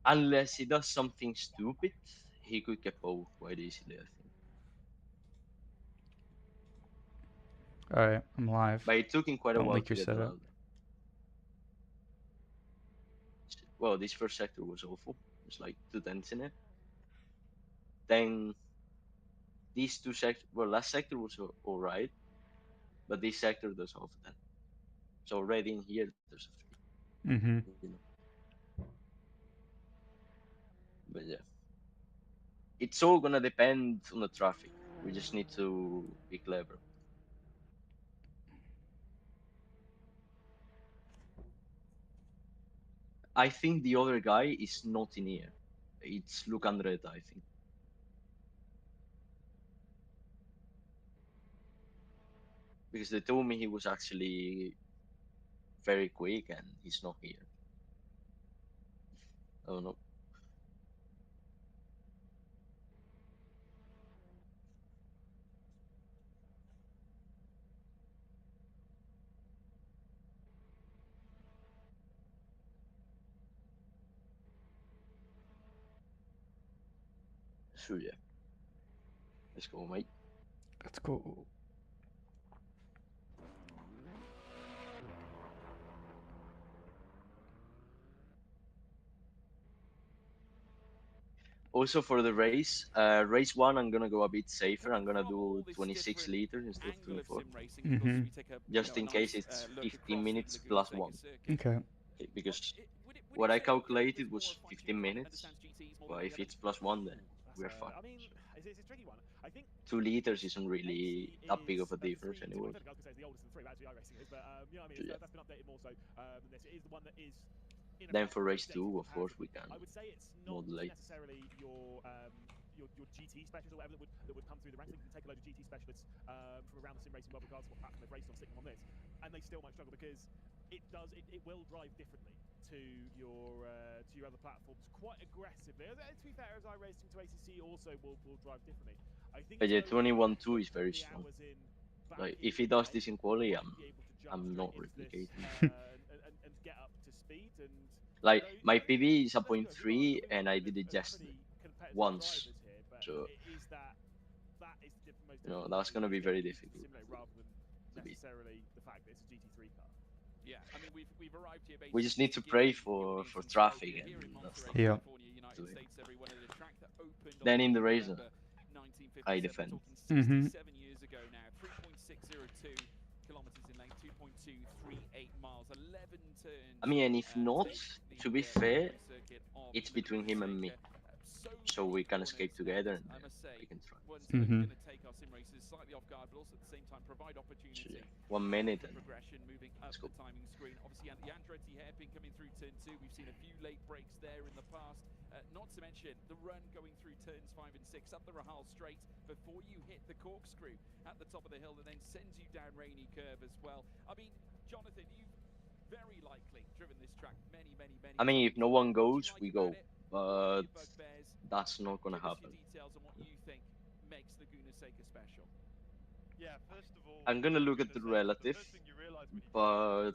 Unless he does something stupid, he could get both quite easily, I think. Alright, I'm live. But it took him quite a Don't while leak to your get that setup. out there. Well, this first sector was awful. There's like two dents in it. Then these two sectors, well, last sector was all right, but this sector does half a dent. So already in here, there's a Mm-hmm. three, you know. But yeah, it's all gonna depend on the traffic. We just need to be clever. I think the other guy is not in here. It's Luke Andretta, I think, because they told me he was actually very quick and he's not here. I don't know. So yeah, let's go, mate. Let's go. Also for the race, race one, I'm gonna go a bit safer. I'm gonna do 26 liters instead of 24, Mm-hmm. just in case it's 15 minutes plus one. Okay. Because what I calculated was 15 minutes, but if it's plus one, then we're fucked. 2 liters isn't really that big of a difference, anyways. So yeah. Then for race two, of course, we can modulate. But yeah, 21-2 is very strong. Like if he does this in quali, I'm not replicating. Like my PB is a point 0.3, and I did it just once, so that's gonna be very difficult to beat. We just need to pray for traffic, and that's not Yeah. to him. Then in the race, I defend. Mm-hmm. I mean, and if not, to be fair, it's between him and me, so we can escape together and then we can try. Mm-hmm. So yeah, 1 minute and let's go. I mean, if no one goes, we go, but that's not gonna happen. I'm gonna look at the relative, but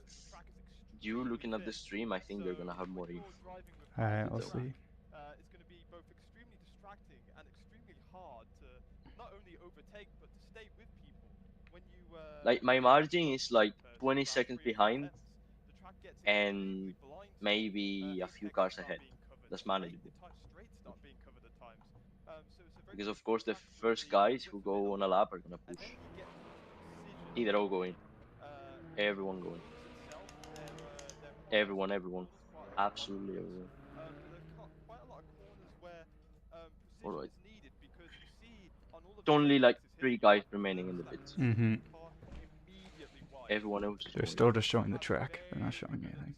you looking at the stream, I think you're gonna have more info Alright, to I'll tell me. see. Like my margin is like 20 seconds behind and maybe a few cars ahead. That's manageable. Because of course the first guys who go on a lap are gonna push. See, they're all going. Everyone going. Everyone. Absolutely everyone. Alright. It's only like 3 guys remaining in the pits. Mm-hmm. Everyone else is They're going. still just showing the track. They're not showing anything.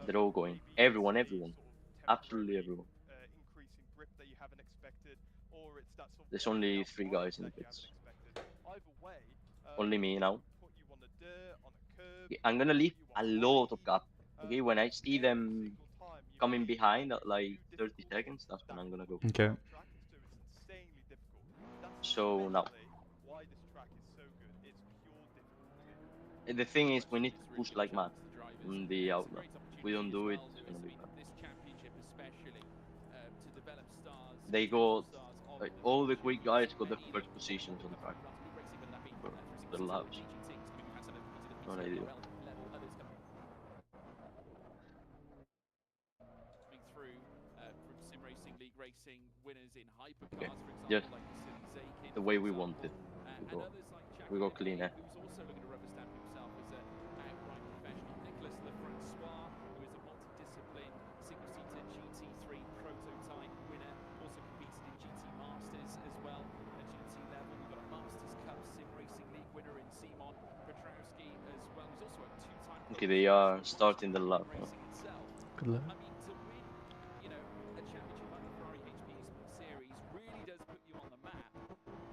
They're all going. Everyone. Absolutely everyone. There's only 3 guys in the pits. Only me now. Okay, I'm gonna leave a lot of gap. Okay, when I see them coming behind at like 30 seconds, that's when I'm gonna go. Okay. So now, the thing is, we need to push like mad on the outlet. we don't do it, well, it's Lewis. gonna I be mean, bad. this championship especially, to develop stars, They potential got stars of like the all the future. quick You've guys seen got the many that first probably not positions on become track relatively racing, but lapping for through the sequences of laps. major teams. I mean, we've had some of the competing No idea. PTORL level, others coming through from sim racing, league racing, winners in Okay, hypercars, for just example, like Vasily Zakin, the for way we example, wanted. and others like We got Jacques cleaner. who's also looking to rubber stamp himself as an outright professional. Nicolas Lefrancois, who is a multidisciplined single-seater GT3 prototype winner, also competed in GT Masters as well at GT level. We've got a Masters Cup Sim Racing League winner in Simon Petrowski as well. He's also a two-time Okay, they are starting the lap. racing itself. Good luck. I mean, to win, you know, a championship like the Ferrari HP Esports Series really does put you on the map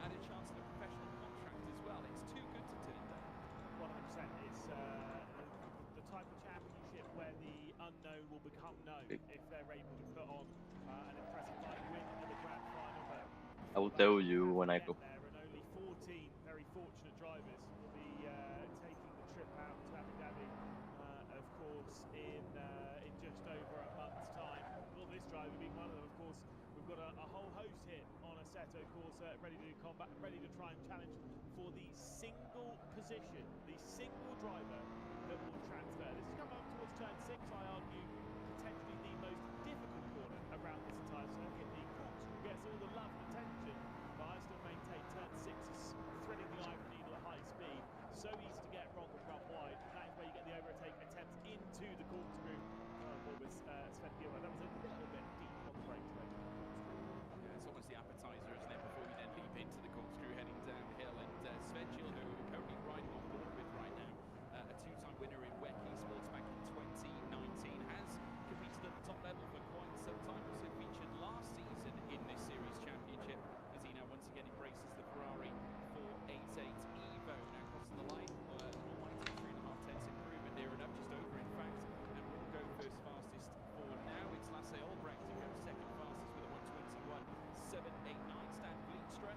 and a chance at a professional contract as well. It's too good to turn down. 100%. It's the type of championship where the unknown will become known if they're able to put on an impressive night, win at the grand final. But I will for that, tell you you have when to I get go. there, and only 14 very fortunate drivers will be taking the trip out to Abu Dhabi, of course, in just over a month's time. Will this driver be one of them? Of course, we've got a whole host here on Assetto Corsa ready to combat, ready to try and challenge for the single position, the single driver that will transfer. This is coming up towards turn 6, I argue, potentially the most difficult corner around this entire circuit. The corkscrew gets all the love and attention, but I still maintain turn 6 is threading the eye of the needle at high speed. So easy to get wrong and run wide, and that is where you get the overtake attempts into the corkscrew. What was Sven Gilroy? That was a little bit deep on the brakes there. Yeah, it's almost the appetizer, isn't it, before we then leap into the corkscrew heading downhill. And Sven Gilroy, who we're currently riding on board with right now, a two-time winner in WEC Esports back in 2019, has competed at the top level for quite some time. Also featured last season in this series championship as he now once again embraces the Ferrari 488 Evo. Now crossing the line, almighty 3.5 tenths improvement near enough, just over in fact, and will go first fastest for now. It's Lasse Albrecht who goes second fastest with a 1:21.789. Stan Vlietstra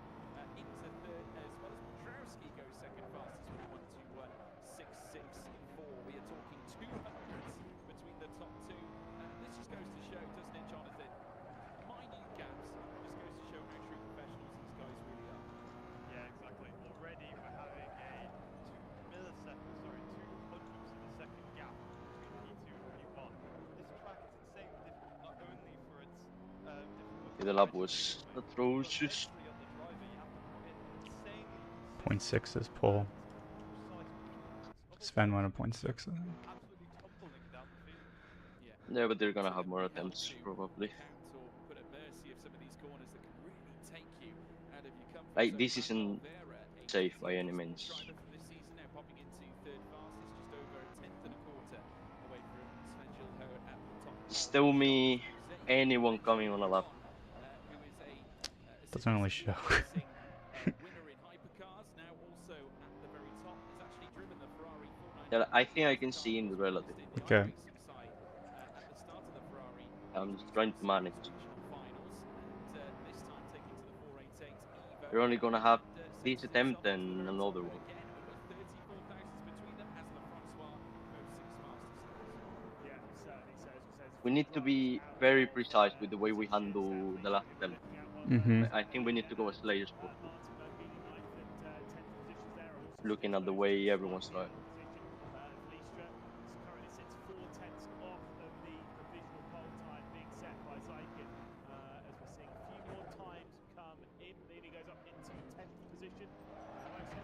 into third, as well as Petrowski goes second fastest with a 1:21.664. We are talking 2 moments between the top two. This just goes to show, doesn't it, Jonathan? Minute gaps. Just goes to show how true professionals these guys really are. Yeah, exactly. Already we're having a 2 milliseconds, sorry, 200ths of a second gap between P2 and P1. This track is insanely difficult, not only for its difficulty The in lap racing was physically, but atrocious. mentally on the driver. You have to put in an insanely Point consistent 6 is pole. precise performance. Sven Otherwise, went a you point could 6, I think. be absolutely tumbling down the field. Yeah. Yeah, but they're gonna To have more be held attempts to probably. account or put at mercy of some of these corners that can really take you out of your comfort Like zone. this Manuel isn't Vera, a safe GT by any Esports means. driver from this season, now popping into third fastest, just over a tenth and a quarter away from Sven Gilho at the top Just of tell the chart. me Zakin, you anyone mentioned coming on a earlier lap. on, who is a Doesn't really single-seat show. league racing winner in hypercars, now also at the very top, has actually driven the Ferrari Yeah, 499 I World think I Series can car, see of in the course, relative. placed in the Okay. iRacing side at the start of the Ferrari I'm HP just trying to Esports manage. Series regional finals, and this time taking to the 488 Evo, You're only gonna have and this centres attempt himself into the and very top another one. again. Over 34 thousandths between them as Lefrancois goes 6 fastest. Yeah, certainly. So as we said, We few need to drivers be out very of precise with the way we position. handle the last Sadly, we're attempt. looking at one where Mm-hmm. there's I think we need to go as late as and possible, Martin Lamborghini ninth at 10th positions there. Also looking sits at the those way two everyone's slightly out driving. of position. Vlietstra currently sits 4 tenths off of the provisional pole time being set by Zakin. As we're seeing a few more times come in, Lini goes up into 10th position. Like I said, a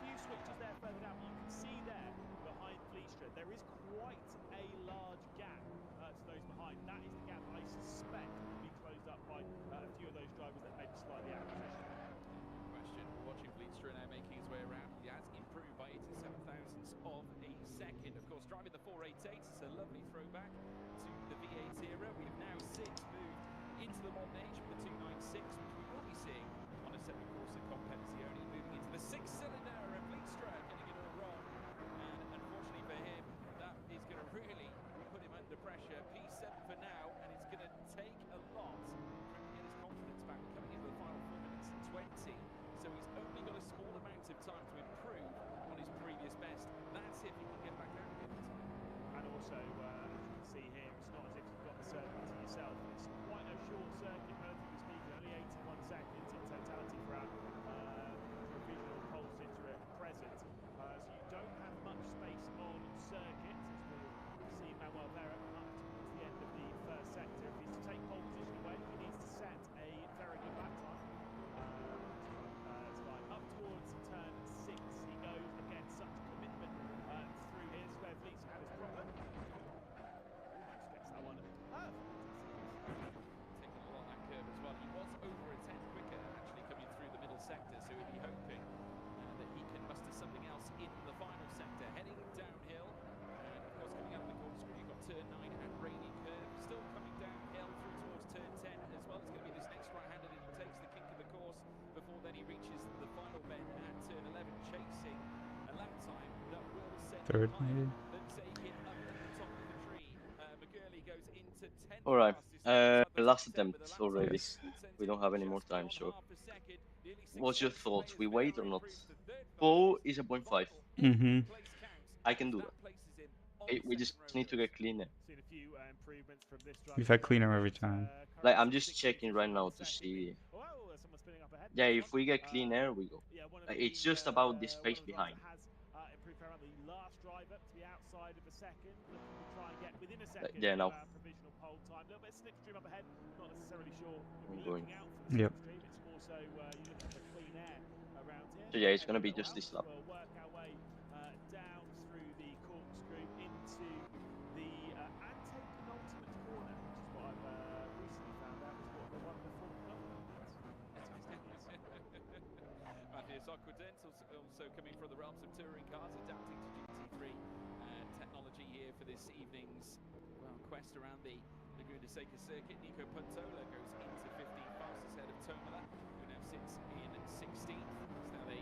few switches there further down, but you can see there behind Vlietstra, there is quite a large gap to those behind. That is the gap I suspect will be closed up by a few of those drivers that may be slightly out of position. Question. Watching Vlietstra now making his way around. He has improved by 87 thousandths of a second. Of course, driving the 488, it's a lovely throwback to the V8 era. We've now since moved into the modern age with the 296, which we will be seeing on a Assetto Corsa Competizione, moving into the 6-cylinder of Vlietstra, getting it all wrong. And unfortunately for him, that is going to really put him under pressure. P7 for now, and it's going to take a lot for him to get his confidence back. We're coming into the final 4 minutes and 20, so he's only got a small amount of time to improve on his previous best. That's if he can get back out again. And also, as you can see, Third, maybe. All right. Last attempt already. Yes. We don't have any more time, so what's your thoughts? We wait or not? Pole is a point 0.5. Mm-hmm. I can do that. Okay, we just need to get cleaner. Seen a few improvements from this driver. We've had cleaner every time. Like, I'm just checking right now to see. Oh, someone's spinning up ahead. Yeah, Nice if one. we get clean air, we go. Yeah, one of Like, the it's just about the one space of the drivers behind. that has improved around the last driver to be outside of a second, looking to try and get within a Like, second yeah, of now provisional pole time. A little bit of slipstream up ahead. Not necessarily sure I'm you'll be going. looking out for the Yep. slipstream. It's more so you're looking for clean air around here. So yeah, it's gonna Every be little just this helps. lap. We'll work our way down through the corkscrew into the antepenultimate corner, which is what I've recently found out was what the one before penultimate means. Matthias Aquadent also coming from the realms of touring cars, adapting to GT3 technology here for this evening's quest around the Laguna Seca circuit. Nico Puntola goes into 15th, fastest ahead of Tomola, who now sits in 16th. Now they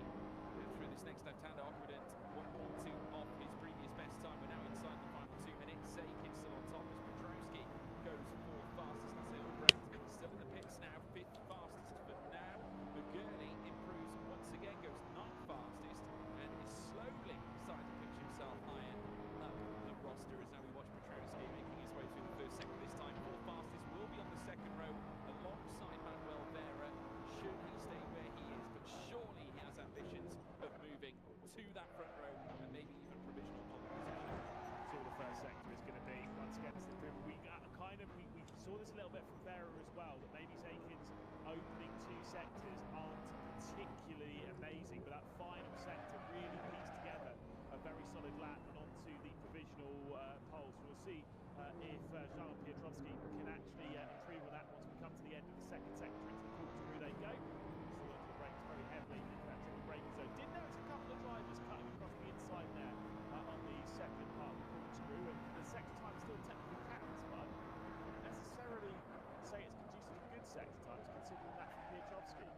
go through this next left-hander. Aquadent 1.2 off his previous best time. We're now inside the final 2 minutes. Zakin still on top as Petrowski goes fourth fastest. That's Albrecht still in the pits now, fifth fastest for now. McGurley improves once again, goes ninth fastest, and is slowly starting to pitch himself higher up the roster as now we watch Petrowski making his way through the first sector this time. Fourth fastest will be on the second row alongside Manuel Vera, should he stay where he is, but surely he has ambitions of moving to that front row and maybe even provisional pole position. So the first sector is going to be once again we saw this a little bit from Vera as well, that maybe Zakin's opening two sectors aren't particularly amazing, but that final sector really pieced together a very solid lap and onto the provisional pole. So we'll see if Jean Pietrowski can actually improve on that once we come to the end of the second sector. Into the corkscrew they go. Still onto the brakes very heavily into that triple braking zone. Did notice a couple of drivers cutting across the inside there on the second part of the corkscrew, and the sector time still technically counts, but I wouldn't necessarily say it's conducive to good sector times considering that from Pietrowski.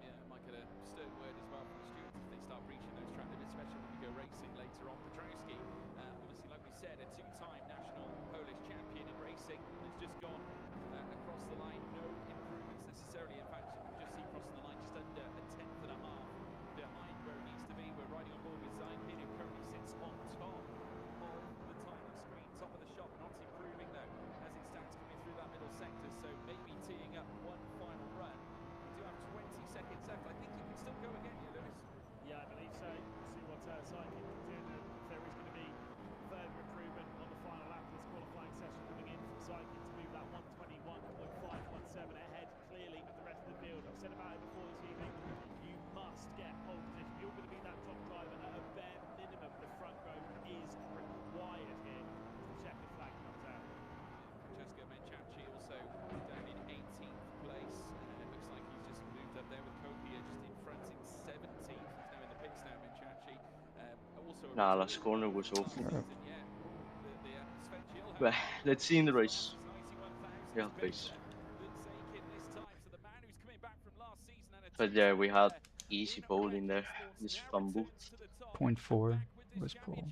Yeah, might get a stern word as well from the stewards if they start breaching those track limits, especially when we go racing later on. Petrowski, obviously, like we said, a two-time national Polish champion in racing, has just gone across the line. No improvements necessarily. In fact, you can just see crossing the line just under a tenth and a half behind where it needs to be. We're riding on board with Zakin, who currently sits on top of the timing screen, top of the shop, not improving though as it stands coming through that middle sector. So maybe teeing up one final run. We do have 20 seconds left. I think you can still go again, yeah, Lewis? Yeah, I believe so. We'll see what Zakin can do, and if there is going to be further improvement on the final lap of this qualifying session coming in from Zakin to move that 121.517 ahead clearly of the rest of the field. I've said about it before this evening, you must get pole position. You're going to be that top driver at a bare minimum. The front row is required here as the checkered flag comes out. Francesco Mencacci also down in 18th place. It looks like he's just moved up there with Copia just in front in 17th. He's now in the pits now, Mencacci. Also Nah, last corner was awful. yeah, Sven Gilho. Well, let's see in the race. Yeah, please. But yeah, we had easy pole in there. Just fumbled. 0.4 was pole.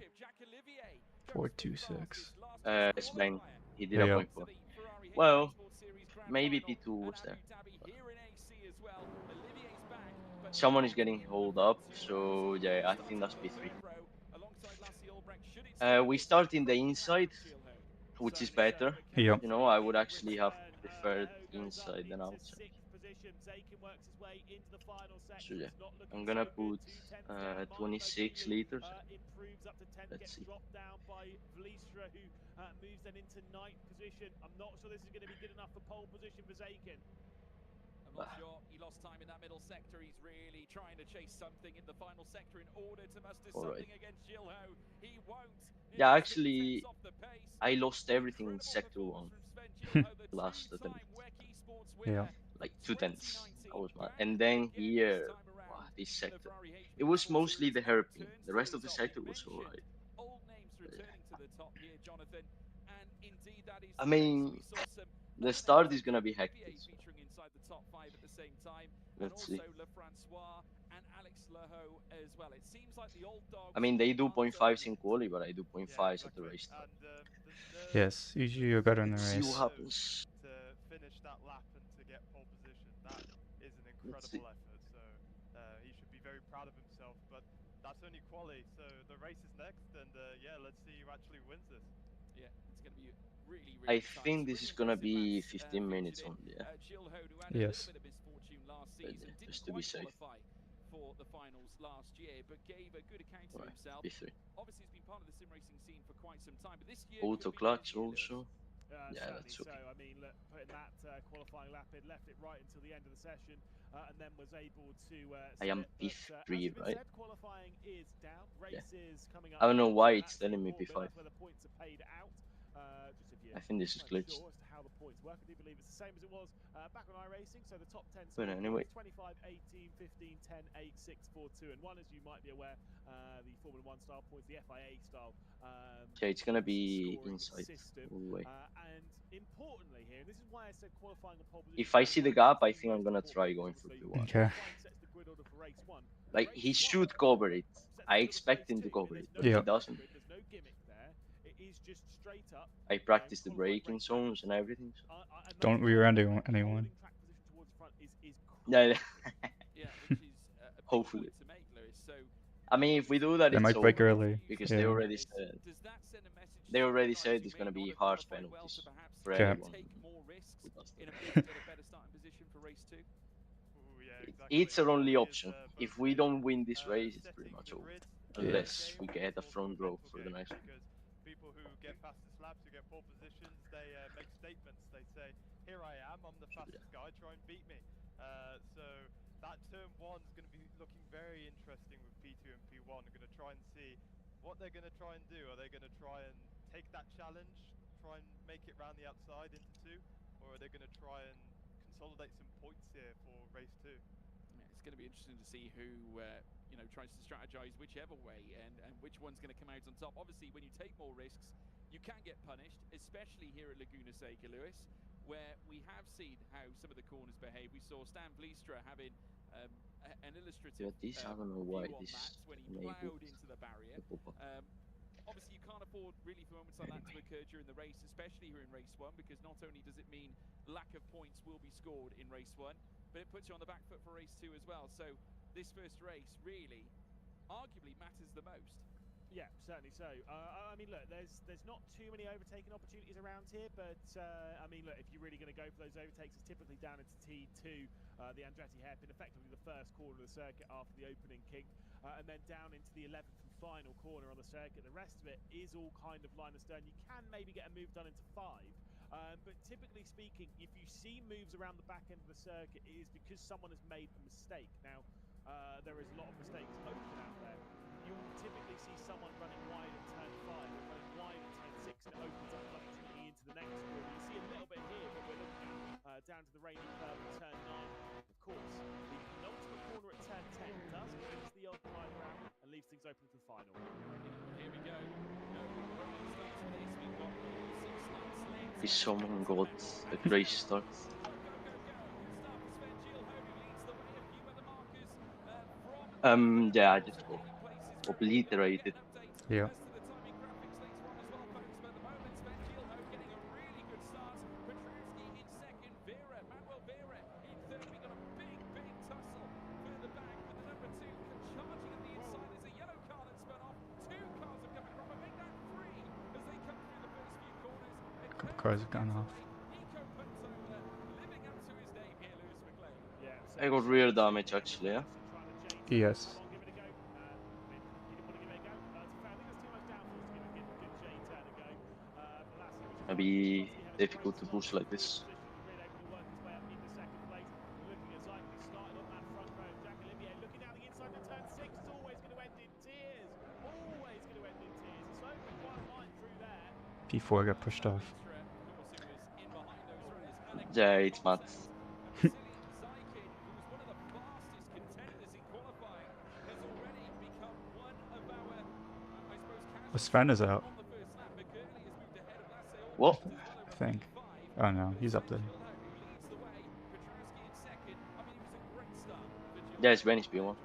4.26. Sven, he did a Yeah. point 4. Well, maybe P2 was there. Someone is getting hold up, so yeah, I think that's P3. We start in the inside, which is better. Yep. You know, I would actually have preferred inside than outside. So yeah, I'm gonna put 26 liters. Let's see. Drop down by Vlistra, who moves then into ninth position. I'm not sure this is going to be good enough for pole position for Zakin. I'm not sure. He lost time in that middle sector. He's really trying to chase something in the final sector in order to muster something against Gilho. He won't. Yeah, actually, I lost everything in sector 1 last attempt. Yeah. Like 2/10. I was mad. And then here, wow, this sector. It was mostly the hairpin. The rest of the sector was alright. I mean, the start is gonna be hectic. So. Let's see. Lolo as well. It seems like the old dogs I mean, they do aren't 0.5s yet. in quali, but I do Yeah, 0.5s at the exactly. restart. And the nerves Yes, usually of you're better in the Let's see what race. happens. to finish that lap and to get pole position, that is an Let's see. incredible effort. So he should be very proud of himself. But that's only quali, so the race is next, and yeah, let's see who actually wins this. Yeah, it's going to be really, I really tight. think Some this really is gonna impressive be laps 15 featured minutes in. only, yeah. Gilho, who had a little Yes. bit of misfortune last But season, yeah, didn't just to be quite safe. qualify for the finals last year, but gave a good account of Alright, himself. P3. Obviously, he's been part of the sim racing scene for quite some time, but this year Auto could be his clutch year, Lewis. also. Yeah, Certainly that's so. okay. I mean, look, putting that qualifying lap in, left it right until the end of the session, and then was able to I seal am it. But as P3, has been right? said, qualifying is down. Yeah. Races coming I up don't know next, why and it's that's the telling me important bit. P5. That's where the points are paid out. Just if you're I think this is not glitched. sure as to how the points work, I do believe it's the same as it was back on iRacing. So the top 10 But score anyway. points 25, 18, 15, 10, 8, 6, 4, 2, and 1. As you might be aware, the Formula 1 style points, the FIA style. Yeah, it's gonna be Scoring inside system. all the way. And importantly here, and this is why I said qualifying and pole position. If I see the gap, I think I'm gonna try going for P1. Okay. Sets the grid order for race 1. Like, he should cover it. I expect him to cover it, but Yeah. he doesn't. There's no gimmick there. It is just straight up. I practice the braking zones and everything. So. Don't rear end anyone. Track position towards the front is Yeah, Yeah, which is a big hopefully. point to make, Lewis. So I mean, if we do that, They it's might break over. early. Because Yeah. they already said. does that send a message They to already guys said who it's may gonna not be have harsh qualified well penalties to perhaps for Okay. anyone. take more risks who does in a that. bid to get a better starting position for race 2? Ooh, yeah, exactly. It's our only Quali is, option. both If we in, don't win this race, it's pretty setting much the over. grid Unless Yes. we game, get it's a also front a row mental for the game next one. because people who get fastest laps, who get pole positions, they make statements. They say, "Here I am, I'm the So, yeah. fastest guy. Try and beat me." So that turn 1 is going to be looking very interesting with P2 and P1. We're going to try and see what they're going to try and do. Are they going to try and take that challenge, try and make it round the outside into 2, or are they going to try and consolidate some points here for race 2? Yeah, it's going to be interesting to see who tries to strategize whichever way and which one's going to come out on top. Obviously, when you take more risks, you can get punished, especially here at Laguna Seca, Lewis, where we have seen how some of the corners behave. We saw Stan Vliestra having an illustrative Yeah, this, I don't know view why on this that when he enabled ploughed into the barrier. the pop-up. Obviously, you can't afford really for moments like that to occur during the race, especially here in race 1, because not only does it mean lack of points will be scored in race 1, but it puts you on the back foot for race 2 as well. So this first race really arguably matters the most. Yeah, certainly so. I mean, look, there's not too many overtaking opportunities around here, but I mean, look, if you're really going to go for those overtakes, it's typically down into T2, the Andretti hairpin, effectively the first corner of the circuit after the opening kink, and then down into the 11th and final corner on the circuit. The rest of it is all kind of line of stern. You can maybe get a move done into 5. But typically speaking, if you see moves around the back end of the circuit, it is because someone has made a mistake. Now, there is a lot of mistakes open out there. You'll typically see someone running wide at turn 5 or running wide at turn 6, and it opens up an opportunity into the next corner. You see a little bit here, but we're looking at down to the rainy curve at turn 9. Of course, the penultimate corner at turn 10 does close the odd rider out and leaves things open for the final. Here we go. No rolling starts for this. We've got 6 laps left. If someone got a great start. Yeah, I just got obliterated. Yeah. A couple cars have gone off. I got rear damage actually, yeah. Yes. It'll be difficult to push like this. P4 got pushed off. Yeah, it's mad. Oh, Sven is out. What? I think. Oh no, he's up there. Yeah, it's Venice P1.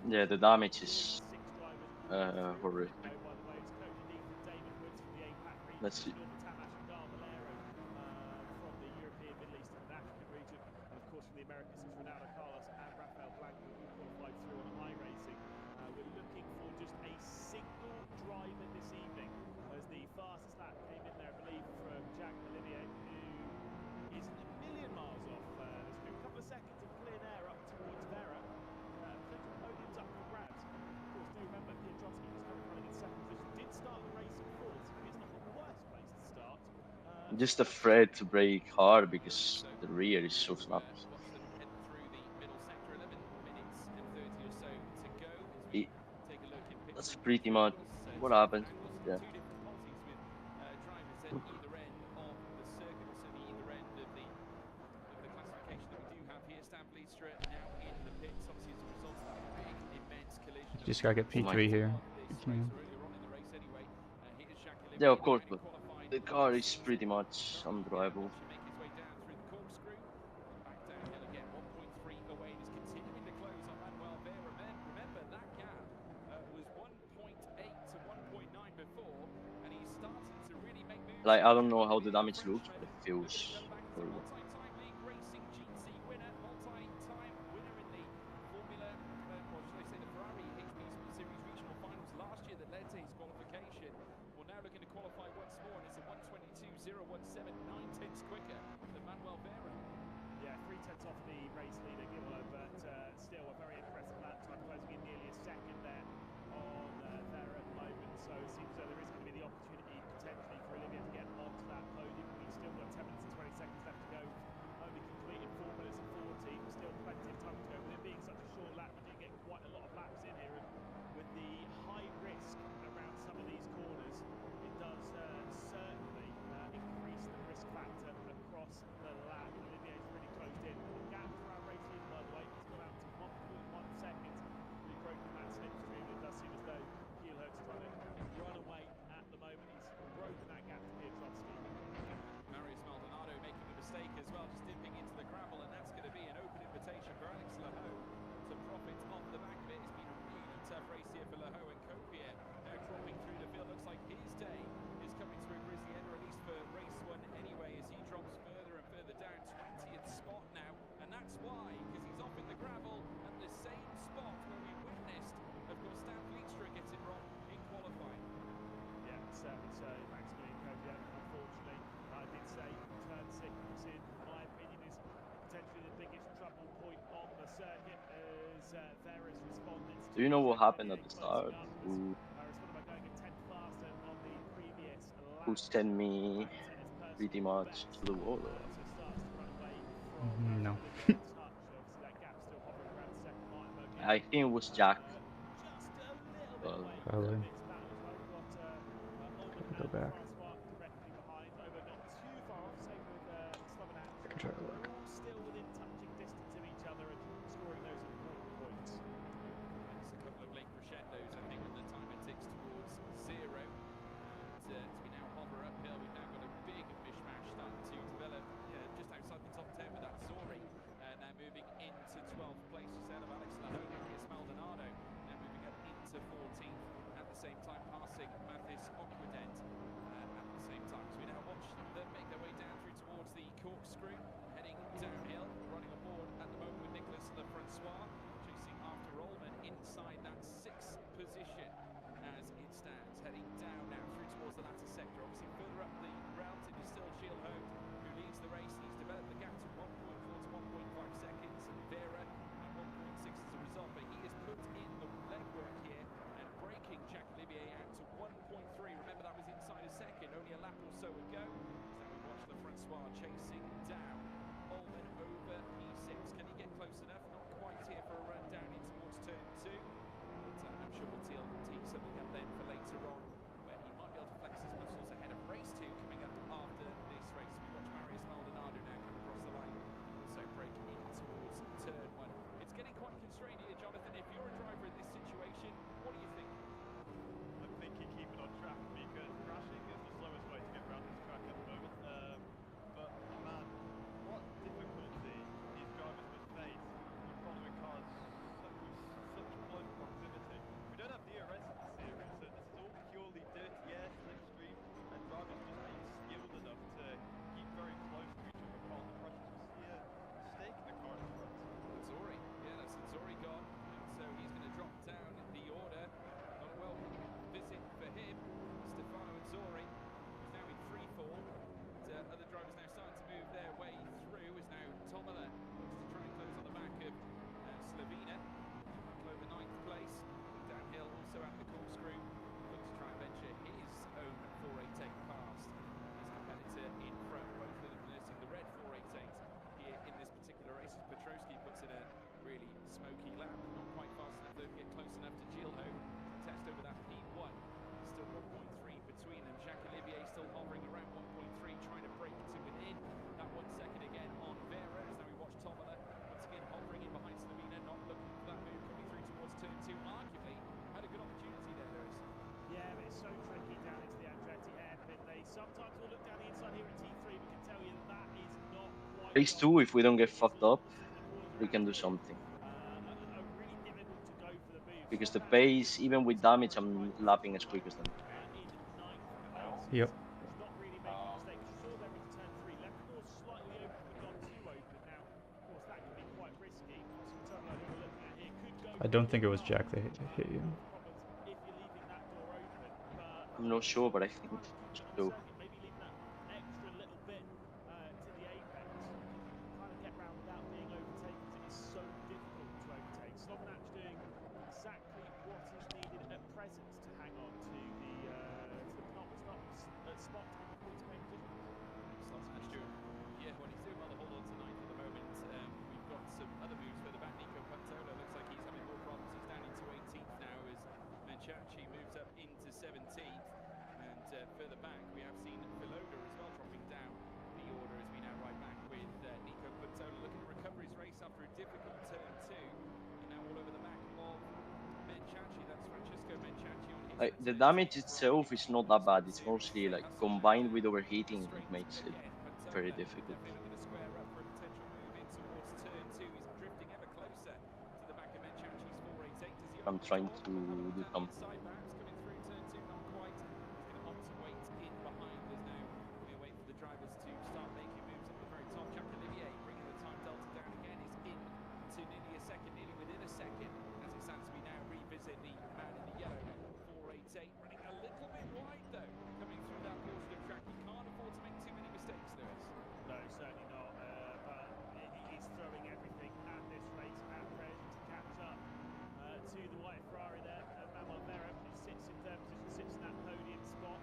Yeah, the damage is horrific. Let's see. From the European, Middle East, and African region, and of course from the Americas, it's Ronaldo Carlos and Rafael Blanco who qualified through on iRacing. We're looking for just a single driver this evening, as the fastest lap came in there, I believe, from Jack Olivier, who isn't a million miles off. There's been a couple of seconds of clean air up towards Vera. Potential podiums up for grabs. Of course, do remember Piotrowski, who's currently running in second position, did start the race in fourth, so it's not the worst place to start. I'm just afraid to brake hard because the rear is so snappy. Watch them head through the middle sector. 11 minutes and 30 or so to go as we It, take a look in pit that's road pretty much visuals. what Two happened. different angles, Yeah. two different policies with drivers at either end of the circuit, or certainly either end of the classification that we do have here. Stan Bleedstra now in the pits, obviously as a result of that big, immense collision. Just gotta get Oh my P3 God. here. This If you race, can. or earlier on in the race anyway. Here's Jacques Yeah, Olivier, of the course, man who but qualified the car last is season. pretty much Currently undrivable. watching make his way down through the corkscrew and back downhill again. 1.3 away, and is continuing to close on Manuel Vera. Remember that gap was 1.8 to 1.9 before, and he's starting to really make moves. Like, I don't know how the damage looks, but it feels Looking to go back as a horrible. multi-time league racing GT winner, multi-time winner in the Formula, or should I say the Ferrari HP Series regional finals last year that led to his qualification. Well, now looking to qualify once more, and it's a 1:22.017, 9/10 quicker than Manuel Vera. Yeah, 3/10 off the race leader, Gillo, but still a very impressive lap time, closing in nearly a second there on Vera at the moment. So it seems though there is going to be the opportunity potentially for Olivier to get onto that podium. We've still got 10 minutes and 20 seconds left to go. Only completed 4 minutes and 14. Still plenty of time to go. With it being such a short lap, we do get quite a lot of laps in here, and with the high risk around some of these corners, it does certainly increase the risk factor across the lap. Olivier's really closed in. The gap around race leader, by the way, has gone out to 1.1 seconds. We've broken that slipstream. It does seem as though Kielherdt's trying to run away at the moment. He's broken that gap to Piotrowski. Marius Maldonado making a mistake as well, just dipping into the gravel, and that's going to be an open invitation for Alex Lolo to profit off the back of it. It's been a really tough race here for Lolo, and Copier now dropping through the field. Looks like his day is coming to a grisly end, or at least for race one anyway, as he drops further and further down. 20th spot now, and that's why, because he's off in the gravel at the same spot where we witnessed, of course, Stan Bleedstra gets it wrong in qualifying. Yeah, certainly so. Maximilian Copier, unfortunately, I did say turn 6 in my opinion is potentially the biggest trouble point on the circuit, as Vera's respondents. Do you know what happened at the start? Who Responded by going a 10 faster on the previous lap. sent me pretty much to the wall? Or? So starts to run away from No. Olivier Touch. Obviously that gap still hovering around the second Martin Mogier. I think it was Jack. Just a little bit Well, away Probably. from its battle as well. We've got Olman Go and back. Francois directly behind. Over not too far off, same with Slovan and Try to look. all still within touching distance of each other and scoring those important points. It's a couple of late crescendos, I think, when the timer ticks towards 0. And as we now hover uphill, we've now got a big mishmash starting to develop just outside the top 10 with that Zori now moving into 12th place, just out of Alex Lolo. Marius Maldonado now moving up into 14th, at the same time passing Mathis Ocquident at the same time. So we now watch them make their way down through towards the corkscrew, heading downhill, running aboard at the moment with Nicolas Lefrancois, chasing after Olman inside that 6th position as it stands, heading down now through towards the latter sector. Obviously further up the route, it is still Kielherdт who leads the race. He's developed the gap to 1.4 to 1.5 seconds, and Vera at 1.6 as a result, but he has put in the legwork here and breaking Jack Olivier out to 1.3. Remember, that was inside a second, only a lap or so ago. So we watch Lefrancois chasing down Olman over P6. Can he get close enough? Not quite here for a run down in towards turn 2. But I'm sure we'll tee something up then for later on, where he might be able to flex his muscles ahead of race 2 coming up after this race. We watch Marius Maldonado now come across the line, also breaking in towards turn 1. It's getting quite constrained here, Jonathan. If you're a driver in this situation, what do you think? I'm thinking keep it on track, because crashing is the slowest way to get around this track at the moment. But man, Sometimes we'll look down the inside here at T3. We can tell you that is not quite Race right. 2, if we don't get It is fucked up, Lolo sitting the corners we around can do here. something. Really difficult to go for the move. Because Slovan the actually pace, doing even with his damage, very right I'm decision lapping as quick as them. in ninth place. Yep. He's not really making a mistake. You saw there into turn 3. Left the door slightly open, but not too open. Now, of course, that can be quite risky. Smatona, who we're looking at here, could go I don't think it was Jack that hit you. problems if you're leaving that door open. But I'm not sure, but I think kind of keep it on so. circuit, maybe leaving that extra little bit to the apex. Kind of get round without being overtaken because it is so difficult to overtake. Slovan doing exactly what is needed at present to hang on to the penultimate spot in the points main position. Slovan doing, yeah, well, he's doing well to hold on to ninth at the moment. We've got some other moves further back. Nico Pantola looks like he's having more problems. He's down into 18th now as Manchachi moves up into 17th. And further back, we have seen Veloda as well dropping down the order as we now ride back with Nico Pantola looking to recover his race after a difficult turn 2. And now all over the back of Manchachi. That's Francesco Manchachi on his Like, the return damage to itself Ferrari is HP not that bad. It's Series mostly like hustle combined and with overheating, it straight makes it again. very Pantola difficult. definitely looking to square up for a potential move in towards turn 2. He's drifting ever closer to the back of Manchachi's 488 as he I'm opens the trying door. to Have a look do down the something. inside, perhaps coming through turn 2, not quite. He's going to opt to wait in behind as now we wait for the drivers to start making moves up the very top. Jack Olivier bringing the time delta down again. He's in to nearly a second, nearly within a second. As it stands, we now revisit the man in the yellow 488, running a little bit wide though, coming through that portion of track. He can't afford to make too many mistakes, Lewis. No, certainly not. But he's throwing everything at this race at present to catch up to the white Ferrari there. Vera, who sits in third position, sits in that podium spot.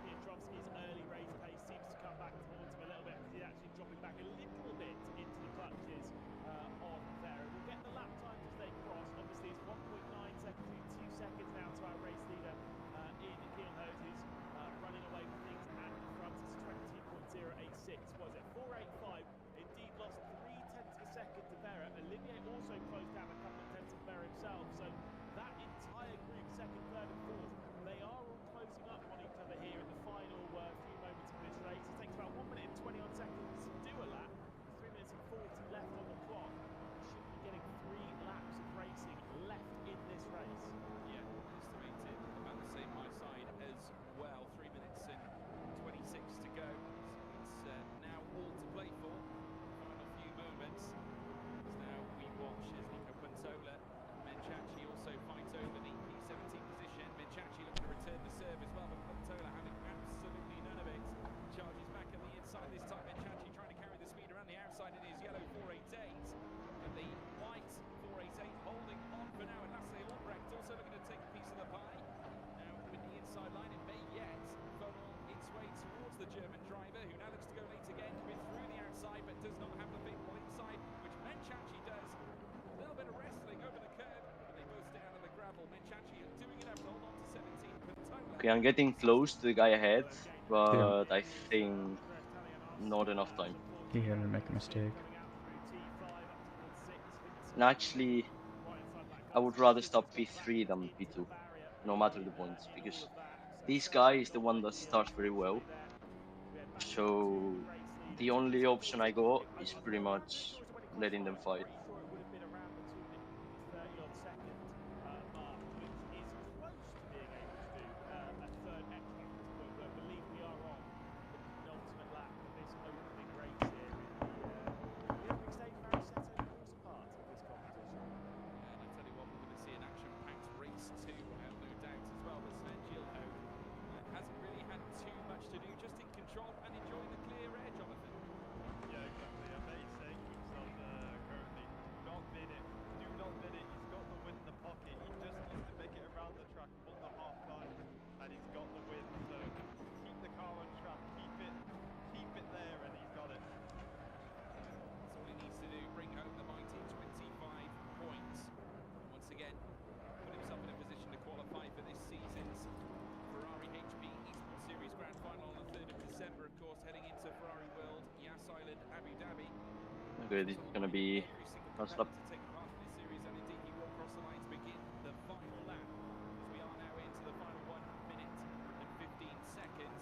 Piotrowski's early race pace seems to come back to haunt him a little bit because he's actually dropping back a little bit into the clutches of Vera. We'll get the lap times as they cross. Obviously, it's 1.9 seconds, 2 seconds now to our race leader in Kielhose, who's running away with things at the front. It's 20.086. Was it 485? Indeed, lost 0.3 of a second to Vera. Olivier also closed down a couple of tenths of Vera himself. So that entire group, second, third, and fourth, they are all closing up on each other here in the final few moments of this race. It takes about 1 minute and 20 odd seconds to do a lap. 3 minutes and 40 left on the clock. Should be getting 3 laps of racing left in this race. Yeah, estimated about the same my side as well. 3 minutes and 26 to go. So it's now all to play for. Final few moments. As now we watch as Nico Pantola and Manchachi also fight over the P17 position. Manchachi looking to return the serve as well, but Pantola having absolutely none of it. Charges back at the inside this time. Manchachi trying to carry the speed around the outside in his yellow 488. But the white 488 holding on for now. And lastly, Albrecht also looking to take a piece of the pie. Now with the inside line, it may yet funnel its way towards the German driver, who now looks to go late again, coming through the outside, but does not have the favorable inside, which Manchachi does. A little bit of wrestling over the curb, but they both stay out of the gravel. Manchachi doing enough to hold on to 17. Pantola. Okay, I'm getting close to the guy ahead, Yeah. but I think not enough time. He had to make a mistake. And actually, I would rather stop P3 than P2, no matter the points, because this guy is the one that starts very well. So the only option I got is pretty much letting them fight. Pretty sure it would have been around the 2 minute 30 odd second mark, which is close to being able to do a third extra at this point. But believe we are on the penultimate lap of this opening race here in the opening stage of our Assetto Corsa part of this competition. And I tell you what, we're going to see an action-packed race too, I have no doubt as well. But Sven Gilho hasn't really had too much to do, just in control and enjoying the clear air, Jonathan. Yeah, exactly. Amazing himself currently. Do not bid it. Do not bid it. He's got the win in the pocket. He just needs to make it around the track on the half time, and he's got the win. So keep the car on track. Keep it there, and he's got it. That's all he needs to do, bring home the mighty 25 points. And once again, put himself in a position to qualify for this season's Ferrari HP Esports Series Grand Final on the 3rd of December, of course, heading into Ferrari World, Yas Island, Abu Dhabi. Okay, this is gonna be Every single last competitor lap. to take part in this series, and indeed he will cross the line to begin the final lap, as we are now into the final 1 minute and 15 seconds.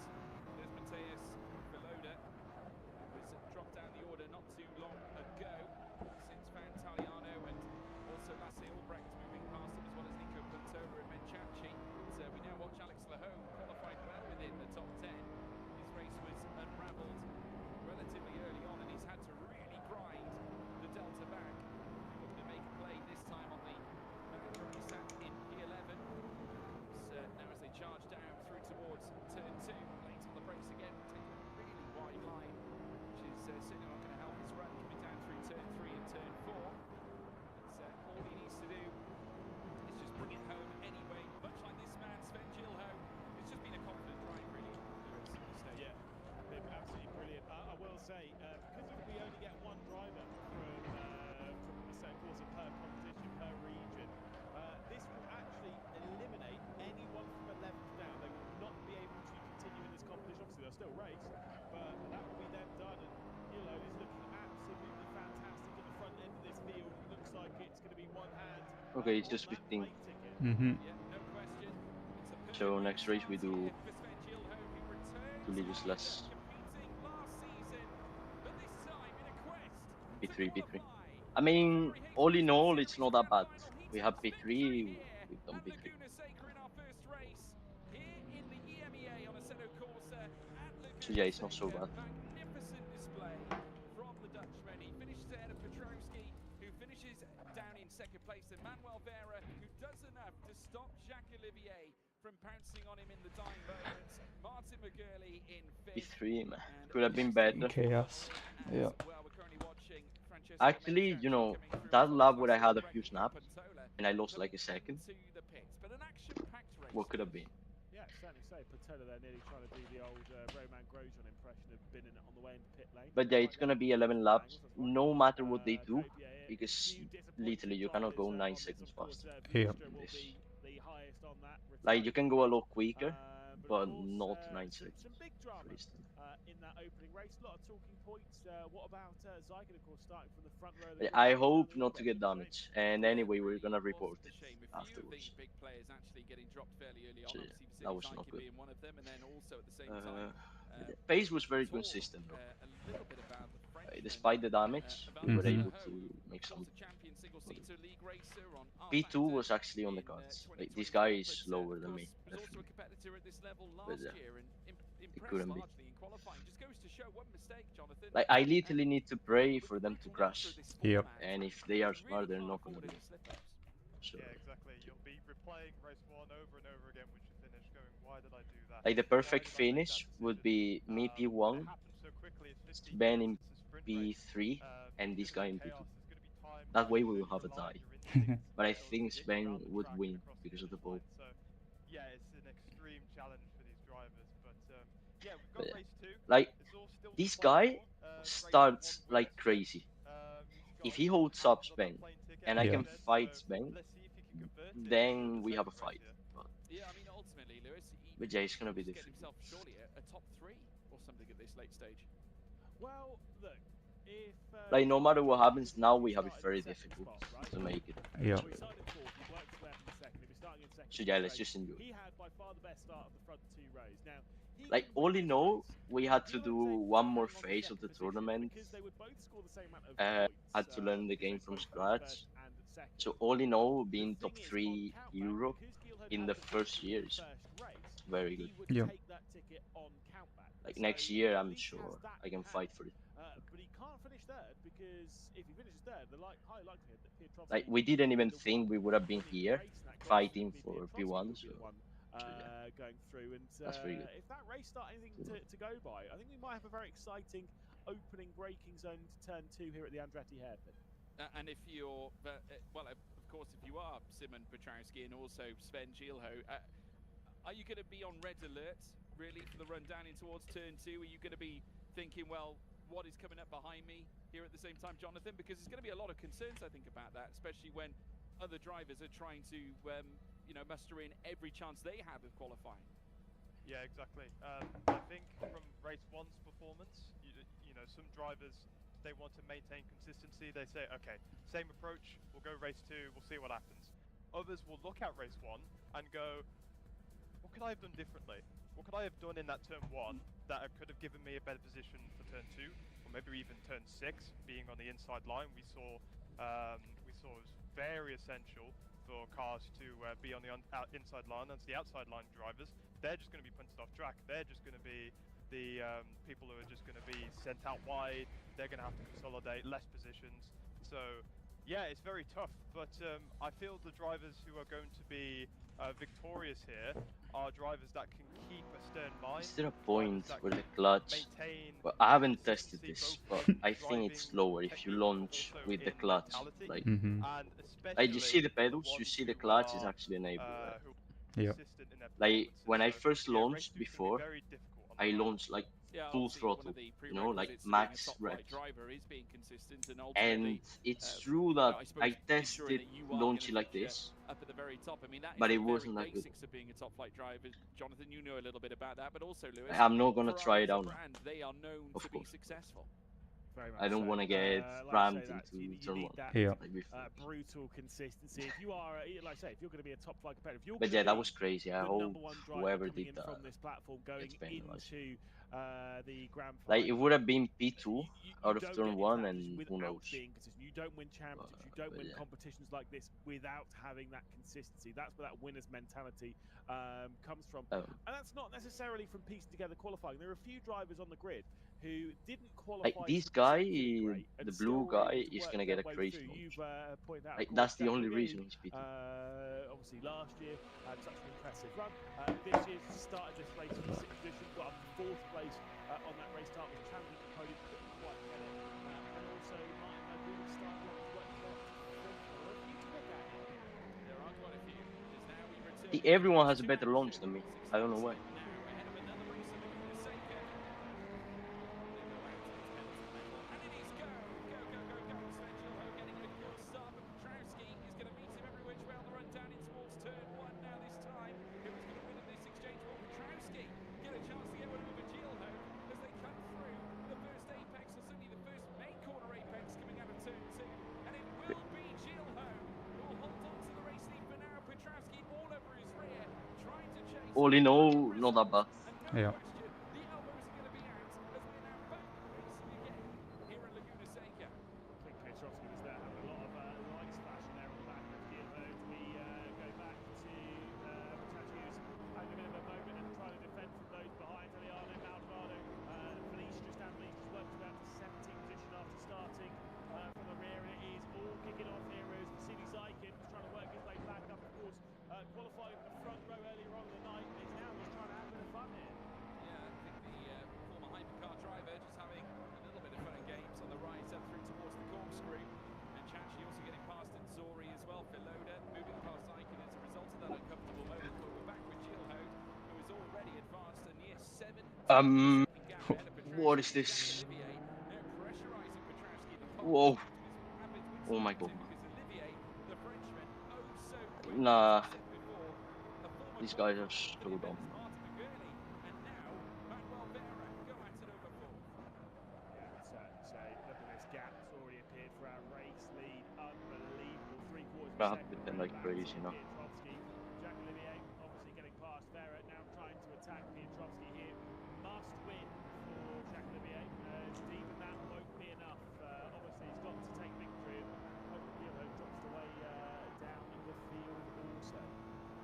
say, because we only get one driver from a certain quarter per competition, per region, this will actually eliminate anyone from 11th down. They will not be able to continue in this competition. Obviously, they'll still race, but that will be then done. And Lolo is looking absolutely fantastic at the front end of this field. It looks like it's going to be one hand Okay, it's on just that 15th. plane ticket. Mm-hmm. Yeah, no question. It's a perfect So way next to race we start do here for Sven Gilho, who returns 2 liters after less. competing last season, but this time in a quest to P3, P3. qualify. I mean, Ferrari all in H1 all, Series it's not that Grand bad. Final. He We have takes victory P3, here we've done at P3. Laguna Seca in our first race here in the EMEA on Assetto Corsa at So Laguna yeah, it's not so Seca. bad. Magnificent display from the Dutchman. He finishes ahead of Petrowski, who finishes down in second place, and Manuel Vera, who does enough to stop Jacques Olivier from pouncing on him in the dying moments. Martin McGurley in fifth. P3, man. And Could have been interesting better. Chaos. as Yeah. well, we're currently watching Francesco Actually, Menchak you know, coming through that as well lap as where I had a Vassili few Breki snaps Pantola and I lost like a coming second, into the pits. But an action-packed race. what could have been? Yeah, certainly so. Patola there nearly trying to do the old Roman Grosjean impression of binning it on the way into pit lane. But yeah, it's Right gonna now, be 11 angles, laps, that's fine. no matter what they do, Copia here, because few disappointed literally you cannot drivers go 9 on this, seconds of course. faster Yeah. Vistra in will this. be the highest on that. Like, you can returning go a grid. lot quicker, But but of course, not 9 seconds. some big drama Racing. in that opening race. A lot of talking points. What about Zygon, of course, starting from the front row of I the grid? Down hope the not leader. to get damaged. And Yeah, anyway, we're really gonna was report a it shame. A few of afterwards. the big players actually getting dropped fairly early on. So, Obviously, that Vasily was not Zaikin good. being one of them, and then also at the same time, Yeah, pace was we very talk consistent though. a little bit about the Frenchman. Despite the damage, we were Valentin Mhm. able to Lahaut, make some. quarter champion single-seater league racer on P2 R-Factor was actually on the in cards. Like, this 2024, guy is but slower of than course me, was also a definitely. competitor at this level But last year and impressed couldn't be. largely in qualifying. Just goes to show one mistake, Jonathan. Like, I literally need to pray With for the them to brutal nature crash. of this Yep. format, And if they are you smart, really they're can't not gonna afford do any it. slip-ups. So, Yeah, exactly. You'll be replaying race one over and over again once you finish, going, why did I do that? like, the Why perfect did I make that finish would decision? be me And P1, it happened so quickly. It's 15 Sven minutes. in It's a sprint race. P3, and this Given guy the in P2. chaos, there's going to be times That when way you we will need have to a rely on tie. your instincts But I to be able to think get you Sven around the would track and win across the because of the finish pole. line. So, yeah, it's an extreme challenge for these drivers. But yeah, we've But got yeah. race two. Like, It's all still to this play guy for. starts Race one like winner Sven. crazy. He's If got he holds hands up on that Sven, plane ticket, and as I he Yeah. can said. fight So Sven, let's see if he can convert it then into we the have a second race fight. here. Yeah, I mean, ultimately, Lewis, But yeah, it's gonna be get difficult. himself surely a top three or something at this late stage. Well, look, if Like, no matter what happens, now we have it started in very second difficult spot, right? to make it. Yeah. Well, he started in fourth. He worked his way up in the second. He'll be starting in second. So in yeah, this let's race. just enjoy. He had by far the best start of the front two rows. Now, he Like, can win all in this all, race. we had to He'll do have to one more hang on to phase of second the position tournament. because they would both score the same amount of points. Had to learn the Because game they from both finished scratch. first and second. So all in all, being The top thing is, 3 on countback, Euro because Gil had in had the the first victory in year the is first race, very good. he would Yeah. take that ticket on countback. Like, So next he year, at I'm least has sure that I in can fight hand. for it. But he can't finish third because if he finishes third, the high likelihood that Piotrowski Like, we didn't even think we would have been winning the here race in that case fighting would be for Piotrowski P1. would be So the one yeah, going through. And that's very good. if that race starts anything to go by, I think we might have a very exciting opening braking zone into turn two here at the Andretti hairpin. And if you're, well, of course, if you are Simon Petrowski and also Sven Gilho, are you going to be on red alert, really, for the run down in towards turn two? Are you going to be thinking, well, what is coming up behind me here at the same time, Jonathan? Because there's going to be a lot of concerns, I think, about that, especially when other drivers are trying to, muster in every chance they have of qualifying. Yeah, exactly. I think from race one's performance, you know, some drivers, they want to maintain consistency. They say, okay, same approach, we'll go race two, we'll see what happens. Others will look at race one and go, what could I have done differently? What could I have done in that turn one that could have given me a better position for turn two, or maybe even turn six, being on the inside line? We saw it was very essential for cars to be on the inside line. That's the outside line drivers. They're just going to be punted off track. They're just going to be the people who are just going to be sent out wide. They're going to have to consolidate less positions. So yeah, it's very tough. But I feel the drivers who are going to be victorious here are drivers that can keep a stern mind. Is there a point that where the can clutch? maintain Well, I haven't tested consistency this, both but in I think it's driving slower if you technique, but launch also with the in clutch. mentality. Like, Mm-hmm. And you see the especially pedals, you ones see the who clutch is are, actually enabled, right? who are Yeah. consistent in their Like, performances. when I So, first yeah, race launched two is going to be before, very difficult on I that line. launched like Yeah, full obviously one throttle, of the you know, like prerequisites to being a max top reps. flight driver is being consistent, and And ultimately, it's you true know, that I I suppose ensuring tested that you are going to launchy like feature this, up at the very top. I mean, that is but it the very wasn't that good. basics of being a top flight driver. Jonathan, you know a little bit about that, but also Lewis, I'm not gonna try Ferrari it as a out now, brand, they are known of to be course. successful. Very much I don't so. want to get Like I rammed say, that into you turn need one that Yeah. like before. brutal consistency. If you are, like I say, if you're going to be a top flight competitor, if you're But going to yeah, that be was crazy. I the hope #1 driver whoever coming did in that from this platform going gets penalized. into the grand Like it final, would have been P2 you out of don't turn get into one, that position and who without knows. being consistent. You don't win championships. You don't But win yeah. competitions like this without having that consistency. That's where that winner's mentality comes from. And that's not necessarily from piecing together qualifying. There are a few drivers on the grid who didn't Like qualify this guy, particularly great and the still blue were able guy, to is work gonna their get a way crazy through. launch. You've pointed out, of Like course, that's the Jack only Olivier, reason he's P2. obviously last year had such an impressive run. This year started this race in 6th position, got up to 4th place on that race start, was challenging the podium, couldn't quite get it. And also Martin Maguli started out to work his way up to 5th. There are a few to look at here. There are quite a few, as now we return See, again everyone has a to better launch action. than me. 6th I don't know place why. now ahead of another race in Laguna Seca. They go out to this pedal to the metal, and it is go, go, go, go, go. Sven Gilho getting a good start, but Petrowski is going to meet him every which way on the run down in towards turn 1 now this time. Who is going to win in this exchange? Will Petrowski get a chance to get one over Gilho as they come through the first apex, or certainly the first main corner apex coming out of turn 2, and it will be Gilho who will hold on to the race lead for now. Petrowski all over his rear, trying to chase All in the all, group not that result, bad. and no Yeah. question, the elbows are going to be out as we're now back racing again here at Laguna Seca. I think Petrovsky was there having a lot of lights flashing there on the back of Gilho as we go back to Petrovsky, who's having a bit of a moment and trying to defend from those behind. Eliano Maldonado, Felice just worked his way out to 17th position after starting from the rear, and it is all kicking off here as Vasily Zaikin was trying to work his way back up, of course, qualifying in the front row earlier on in the night, is now just trying to have a bit of fun here. Yeah, I think the former hypercar driver just having a little bit of fun and games on the rise up through towards the corkscrew. And Chachi also getting past Nzori as well. Philoda moving past Zaikin as a result of that uncomfortable moment. But we're back with Gilho, who is already advanced a near 7 second gap ahead of Petrowski. What is Jack this? Olivier now pressurising Petrowski. The Whoa. happens with Oh my god. because Olivier, the Frenchman, oh so quick, Nah. as I said before, a former These guys are qualifier for so the dumb. event is Martin McGurney, and now Manuel Vera go at it over 4th. Yeah, I'd certainly say, look at this gap that's already appeared for our race lead. Unbelievable. 3/4 of I a have to second defend going like back crazy to now. Piotrowski. Jack Olivier obviously getting past Vera, now trying to attack Piotrowski here. Must win for Jack Olivier, as even that won't be enough. Obviously, he's got to take victory, and hope that Gilho drops the way down the field also.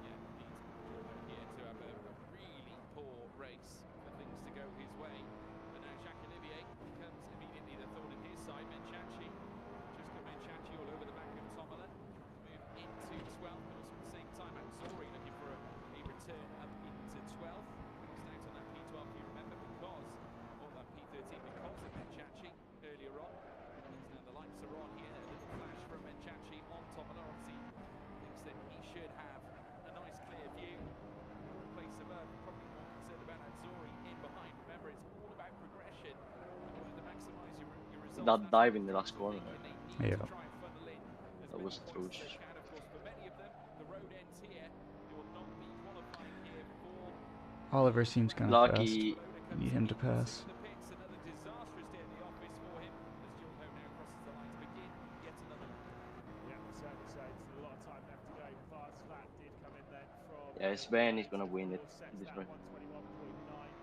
Yeah, needs Gilho here to have a really poor race for things to go his way. But now Jacques Olivier becomes immediately the thorn in his side. Menchachi, just got Menchachi all over the back of Tomola. Move into 12th, but also at the same time, Anzori looking for a return up into 12th. Lost out on that P12, if you remember, or that P13 because of Menchachi earlier on. As now the lights are on here, a little flash from Menchachi on Tomola. Obviously thinks that he should have a nice clear view. A place above, probably more concerned about Anzori in behind. Remember, it's all about progression. In order to maximise your results, That dive in the last corner, and they need Yeah. to try and funnel in as that many was points as atrocious. they can. Of course, for many of them, the road ends here. They will not be qualifying here for Oliver seems kind of fast. Lucky. Need him to pass. the pits. Another disastrous day at the office for him as Gilho now crosses the line to begin yet another lap. Yeah, certainly so. Still a lot of time left to go. Fast lap did come in then from Yeah, Sven is gonna win it sets this that round. 121.9.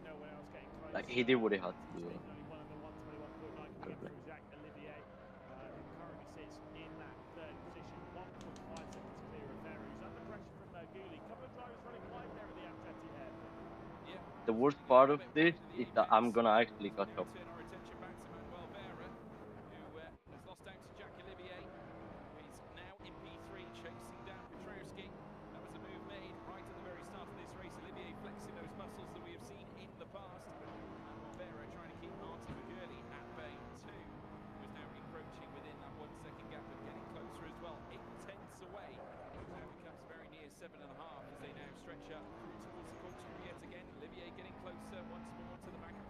No one else getting close. Like he did what he had to do. Only one of the 121.9 coming in from Jacques Olivier, who currently sits in that 3rd position, 1.5 seconds clear of Vera, who's under pressure from Merguli. Couple of drivers running wide there at the Amgetti hairpin. Yeah. The worst part of this is that I'm gonna actually catch Now up. turn our attention back to Manuel Vera, who has lost out to Jacques Olivier, who is now in P3 chasing down Petrowski. That was a move made right at the very start of this race. Olivier flexing those muscles that we have seen in the past. Manuel Vera trying to keep Martin McGurney at bay too, who is now encroaching within that 1 second gap and getting closer as well. 8/10 away, which now becomes very near 7.5 as they now stretch up through towards the corkscrew yet again. Olivier getting closer once more to the back of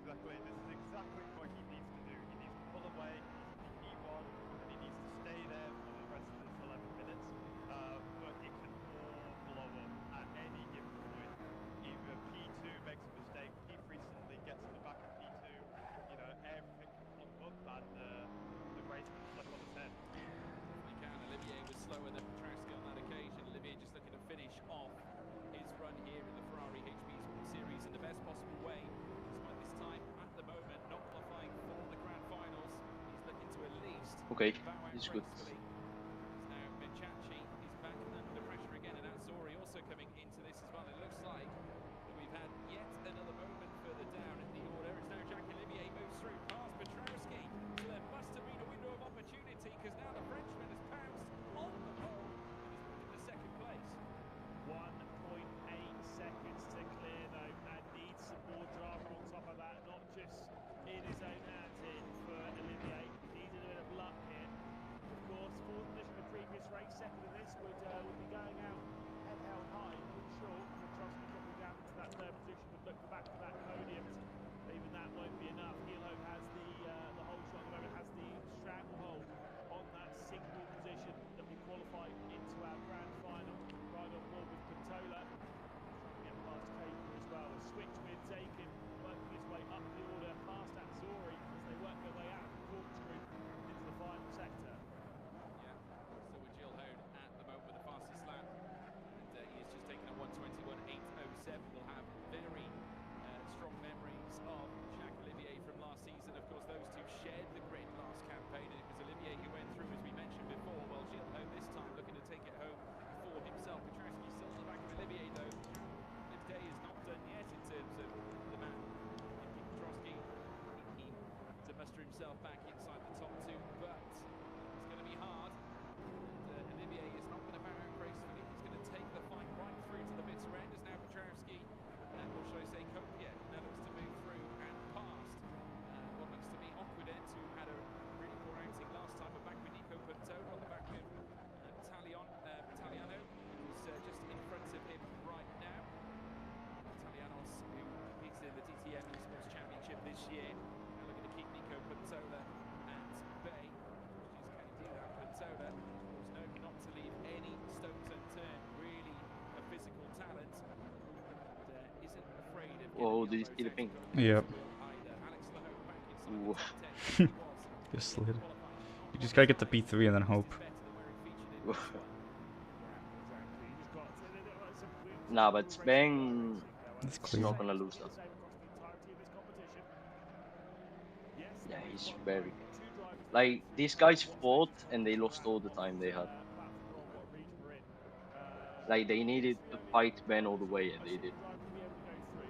exactly. This is exactly what he needs to do. He needs to pull away, he needs to be E1, and he needs to stay there for the rest of this 11 minutes. But it can all blow up at any given point. Either P2 makes a mistake, P3 suddenly gets in the back of P2, you know, everything can plug up and the race can flip on its head. Definitely can. Olivier was slower than Petrowski on that occasion. Olivier just looking to finish off his run here in the Ferrari HP Sports Series in the best possible way. Despite this time, at the moment, not qualifying for the grand finals. He's looking to at least Okay, bow out this is good. gracefully. Now Menchachi is back under pressure again, and Azori also coming into this as well. It looks like that we've had yet another moment further down in the order. It's now Jacques Olivier moves through past Petrowski. So there must have been a window of opportunity, because now the Frenchman has pounced on the pole and is moving to second place. 1.8 seconds to clear though, and needs some more drama on top of that, not just in his own hands in for Olivier. Needs a bit of luck here. Of course, fourth position in the previous race, second in this would be going out head held high. I'm sure Petrowski dropping down into that third position would look back for that podium. Even that won't be enough. Hilo has the whole shot at the moment, has the stranglehold on that single position that will qualify into our grand final. Right on board with Pintola, trying to get past Caper as well. A switch with Zakin working his way up the order past Azori as they work their way out of the corkscrew into the final sector. Yeah, so with Jill Hone at the moment with the fastest lap, and he has just taken a 1:21.807. We'll have very strong memories of Jacques Olivier from last season. Of course, those two shared the grid last campaign, and it was Olivier who went through, as we mentioned before. Well, Jill Hone this time looking to take it home for himself. Petrowski still at the back of Olivier, though. The day is not done yet in terms of the man. Petrowski keen to muster himself back inside the top two, but it's going to be hard. And Olivier is not going to bow out gracefully. He's going to take the fight right through to the bitter end, as now Petrowski, or should I say Kopia, now looks to move through and past what looks to be Aquident, who had a really poor outing last time, but back with Nico Pintola on the back of Italiano, who's just in front of him right now. Italianos, who competes in the DTM Esports Championship this year, now looking to keep Nico Pintola at bay. Can he do that? Pintola was known not to leave any stones unturned, really a physical talent, and isn't afraid of getting Oh, the did you elbows see the out ping? to go Yep. against the wheel either. Alex Lahoe back inside Ooh. the top 10. He was Just slid. qualifying. You just gotta get the P3 and then hope. Better than where he featured in this one. Exactly. You just got Nah, but Sven It's is clear. not gonna lose that. Yeah, he's very good. Like, these guys fought and they lost all the time they had. Like, they needed to fight Ben all the way, and they did.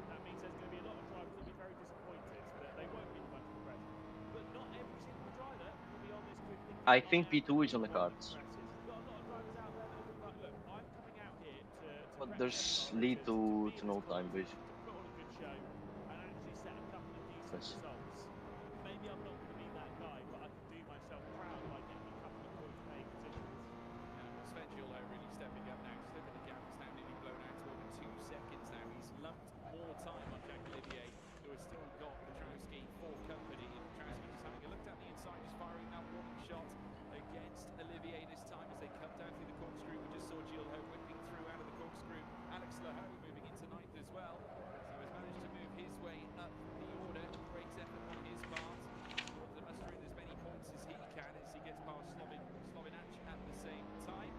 That means there's going to be a lot of drivers that will be very disappointed that they won't be the most progressive. But not every single driver will be on this grid thinking I I think am P2 is on the going to be cards. progressive. You've got a lot of drivers out there that will be like, look, I'm coming out here to But prep there's Ferrari, lead to be to in no this time, competition, basically. to put on a good show, and actually set a couple of decent Let's see. results. Maybe I'm not going to be that guy, but I can do myself proud by getting a couple of points paying positions. Sven Gillo really stepping up now. Just look at the gap, it's now nearly blown out to over 2 seconds now. He's lumped more time on Jacques Olivier, who has still got Petrowski for company. And Petrowski just having a look down the inside, just firing that warning shot against Olivier this time as they come down through the corkscrew. We just saw Gillo whipping through out of the corkscrew. Alex Lahoe moving into ninth as well. So has managed to move his way up the order. Great effort on his part. Wants to muster in as many points as he can as he gets past Slovinach at the same time.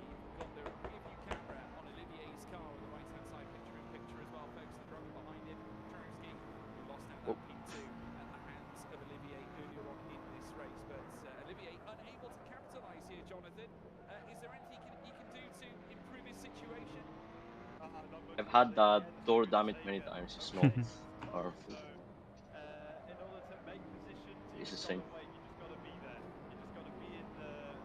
We've got the review camera on Olivier's car on the right-hand side, picture as well, folks. The driver behind him, Petrowski, who lost out that P2 at the hands of Olivier earlier on in this race. But Olivier unable to capitalise here, Jonathan. Is there anything he can do to improve his situation? I've had that door damage many times. It's not harmful. In order to make positions, you It's the just same. gotta wait. You just gotta be there. You just gotta be in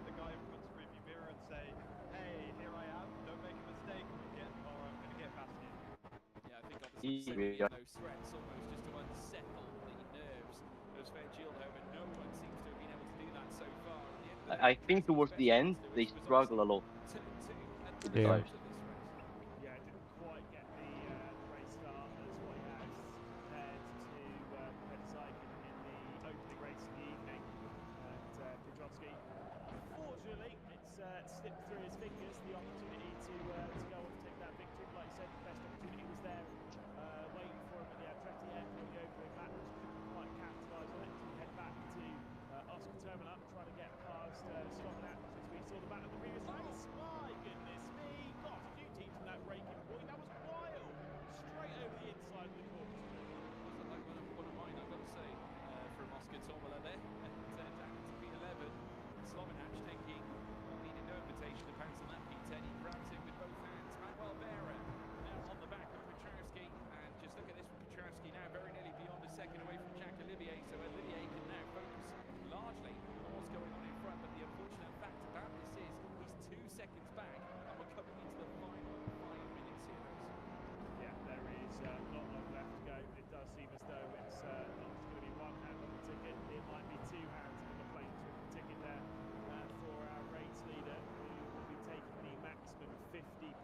the guy in front of review mirror and say, "Hey, here I am. Don't make a mistake, or I'm gonna get past you." Yeah, I think obviously Yeah. sending in those threats almost just to unsettle the nerves of Sven Gilho, and no one seems to have been able to do that so far. At the end of the day, I think towards the end, they struggle a lot turn 2 and with the Yeah. tires. of this race. Yeah, didn't quite get the race start as what he has prepared to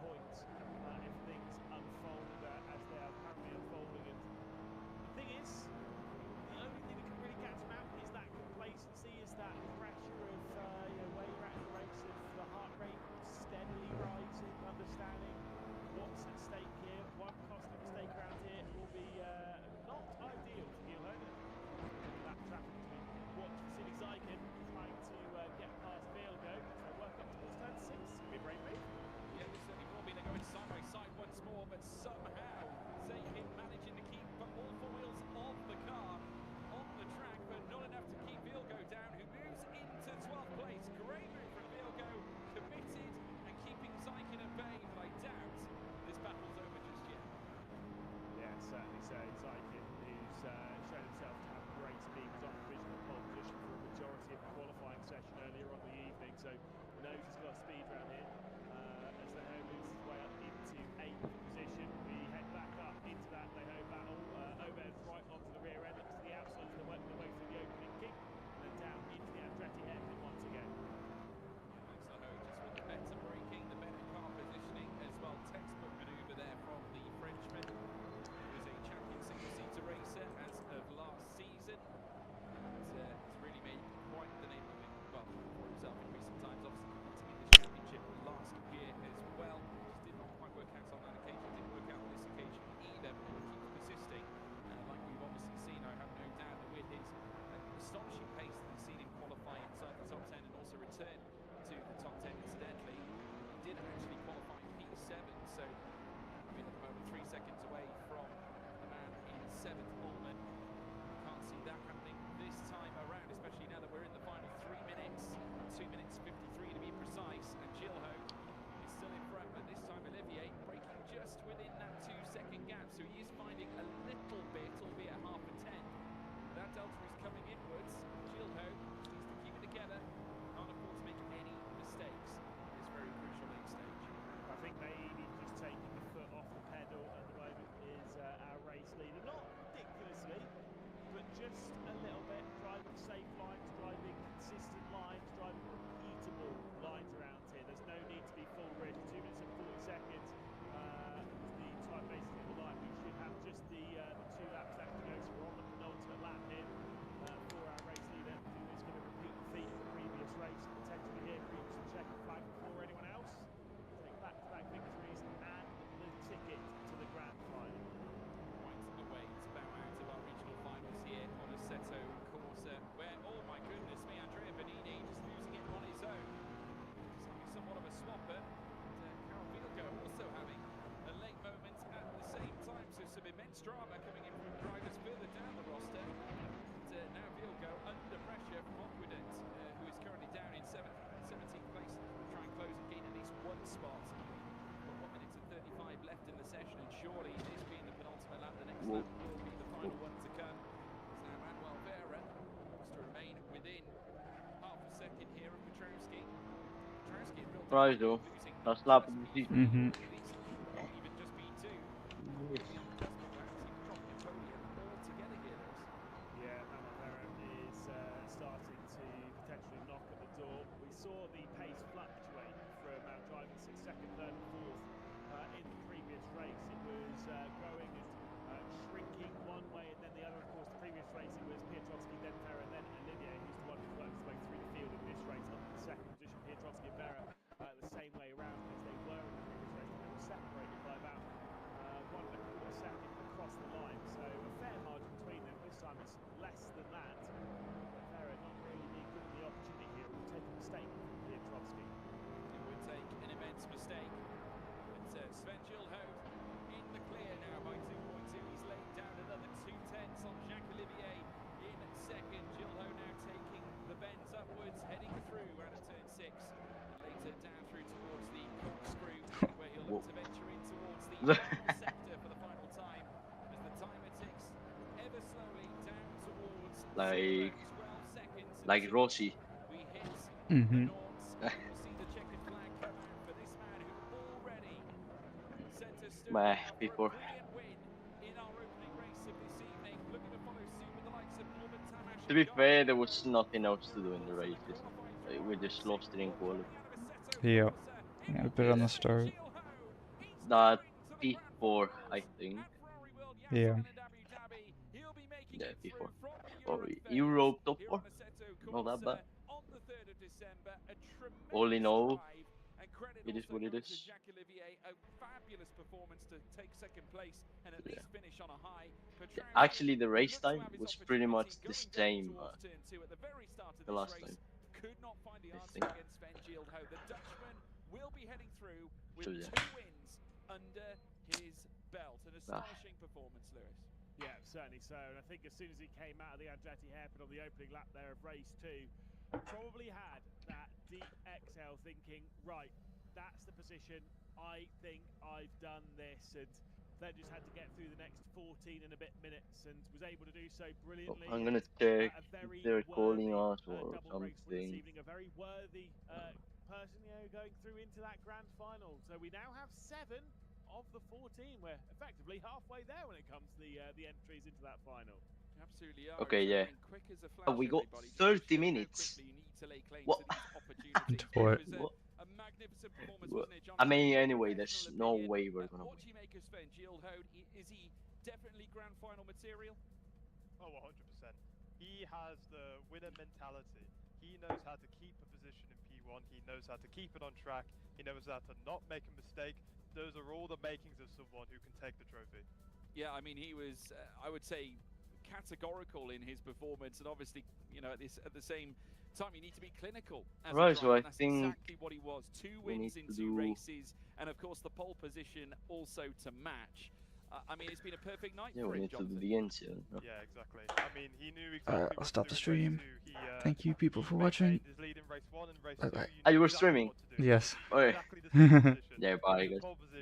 point if things unfold as they are currently unfolding. And the thing is, the only thing that can really catch them out is that complacency, is that pressure of where you're at in the race, of the heart rate steadily rising, understanding what's at stake here. One costly mistake around here will be not ideal for Gilhogan. That traffic between Watch and Silly Zykin trying to get past Vielgo as they work up towards turn 6. Could be a brave move. Yeah, they certainly will be. They're going side by side once more, but somehow Zykin managing to keep all four wheels of the car on the track, but not enough to keep Vielgo down, who moves into 12th place. Great move from Vielgo, committed and keeping Zykin at bay, but I doubt this battle's over just yet. Yeah, certainly so. Zykin, who's shown himself to have great speed, was on provisional pole position for a majority of the qualifying session earlier on the evening, so knows he's got speed around here. As Leho moves his way up into 8th position, we head back up into that Leho battle. Overhead right onto the rear end, looks to the outside as they work their way through the opening kick, and then down into the Andretti hairpin once again. Max Leho just with the better braking, the better car positioning as well. Textbook manoeuvre there from the Frenchman, who was a champion single-seater racer as of last season. And has really made quite the name of it, well, for himself in recent times. Obviously competing in this championship last year as well. Just did not quite work out on that occasion. Didn't work out on this occasion either, but he keeps persisting. Like we've obviously seen, I have no doubt that with his astonishing pace that he's seen him qualify inside the top 10 and also return to the top 10 incidentally, he did actually qualify P7, so I mean at the moment 3 seconds away from the man in 7th, Ullman. Can't see that happening this time around, especially now that we're in the final 3 minutes, 2 minutes 53 to be precise, and Gilho is still in front, but this time Olivier breaking just within that 2-second gap, so he is finding a little bit, albeit half a tenth. That delta is coming inwards. Gilho needs to keep it together, can't afford to make any mistakes at this very crucial late stage. I think maybe just taking the foot off the pedal at the moment is our race leader. Not ridiculously, but just a little bit. Driving safe lines, driving consistent lines, driving repeatable lines around here. There's no need to be full rig. 2 minutes and 40 seconds was the time basically of the line. We should have just the 2 laps left to go, so we're on the penultimate lap here for our race leader, who is going to repeat the feat of the previous race, potentially here for some checkered flag before anyone else. Take back-to-back victories and the ticket to the grand final. Quite a way to bow out of our regional finals here on Assetto Corsa, where, oh my goodness me, Andrea Bonini just losing it on his own. He's having somewhat of a swapper. Carol Vielgo also having a late moment at the same time, so some immense drama coming in from drivers further down the roster. And now Vielgo under pressure from Aquident, who is currently down in 17th place, try and close and gain at least one spot. But 1 minute and 35 left in the session, and surely this being the penultimate lap, the next lap will be the final one to come. As now Manuel Vera looks to remain within half a second here of Petrowski. Petrowski in real Right, danger, though. losing That's just lap P3, Mhm. at least, not even just P2. Just perhaps even dropping a podium altogether here, Lewis. Yeah, Manuel Vera is starting to potentially knock at the door. We saw the pace fluctuate from driving 6th, 2nd, 3rd and 4th in the previous race. It was growing and shrinking one way and then the other. Of course, the previous race it was Piotrowski, then Vera, and then Olivier, who's the one who works his way through the field in this race up to the 2nd position. Piotrowski and Vera the same way around as they were in the previous race. They were separated by about 1.25 seconds across the line, so a fair margin between them. This time it's less than that. But Vera not really being given the opportunity here. It will take a mistake from Piotrowski. It would take an immense mistake. But Sven Gilho in the clear now by 2.2. He's laid down another 2/10 on Jacques-Olivier in 2nd. Gilho now taking the bends upwards, heading through out of turn 6. And later down through towards the corkscrew, where he'll look to venture in towards the final sector for the final time. As the timer ticks ever slowly down towards Like 12 seconds. like Rossi. We hit Mhm. the noughts. We'll see the checkered flag come out for this man who already sent us Meh, now for a before. brilliant win in our opening race of this evening. Looking to follow suit with the likes of Norman Tamash. To be fair, there was nothing else to do in the races. We just lost it in quali. Yep. Yeah, bit on the start. that P4, I think. Yeah. Yeah, P4. Or Europe top 4. Not that bad. All in all, it is what it is. A fabulous performance to take second place and at Yeah. least finish on a high. Actually, the race time was pretty much the same the last time, Could not find the I answer think. against Sven Gieldho. The Dutchman will be heading through with So, yeah. 2 wins under his belt. An astonishing performance, Lewis. Yeah, certainly so. And I think as soon as he came out of the Andretti hairpin on the opening lap there of race 2, probably had that deep exhale thinking, right, that's the position. I think I've done this. And then just had to get through the next 14 and a bit minutes and was able to do so brilliantly. I'm gonna And, check a if very they're calling worthy us or double race win this something. evening. A very worthy person, going through into that grand final. So we now have 7 of the 14. We're effectively halfway there when it comes to the entries into that final. Absolutely are. Okay, It's yeah. happening quick as a Oh, flash, we got everybody. Just 30 shows how minutes. quickly you need to lay claim What? to these opportunities. What? It was What? a magnificent performance, What? wasn't it, John? I mean, In your anyway, there's professional no opinion, way we're gonna what win. do you make of Sven Gieldho? Is he definitely grand final material? Oh, 100%. He has the winner mentality. He knows how to keep a position in P1. He knows how to keep it on track. He knows how to not make a mistake. Those are all the makings of someone who can take the trophy. Yeah, I mean, he was, I would say, categorical in his performance, and obviously, at the same time, you need to be clinical as Right, a so driver, I and that's think exactly what he was. 2 we wins need in to 2 do- races, and of course, the pole position also to match. I mean, it's been a perfect night Yeah, for we him, need to do Jonathan. the end soon. No? Yeah, exactly. I mean, he knew exactly I'll what stop to the do in race stream. 2. Thank you, people, he for watching. maintained his lead in race 1 and race Bye-bye. 2. Ah, you were exactly streaming? what to do. Yes. Okay. Exactly the same position. Yeah, bye, guys. Pole position.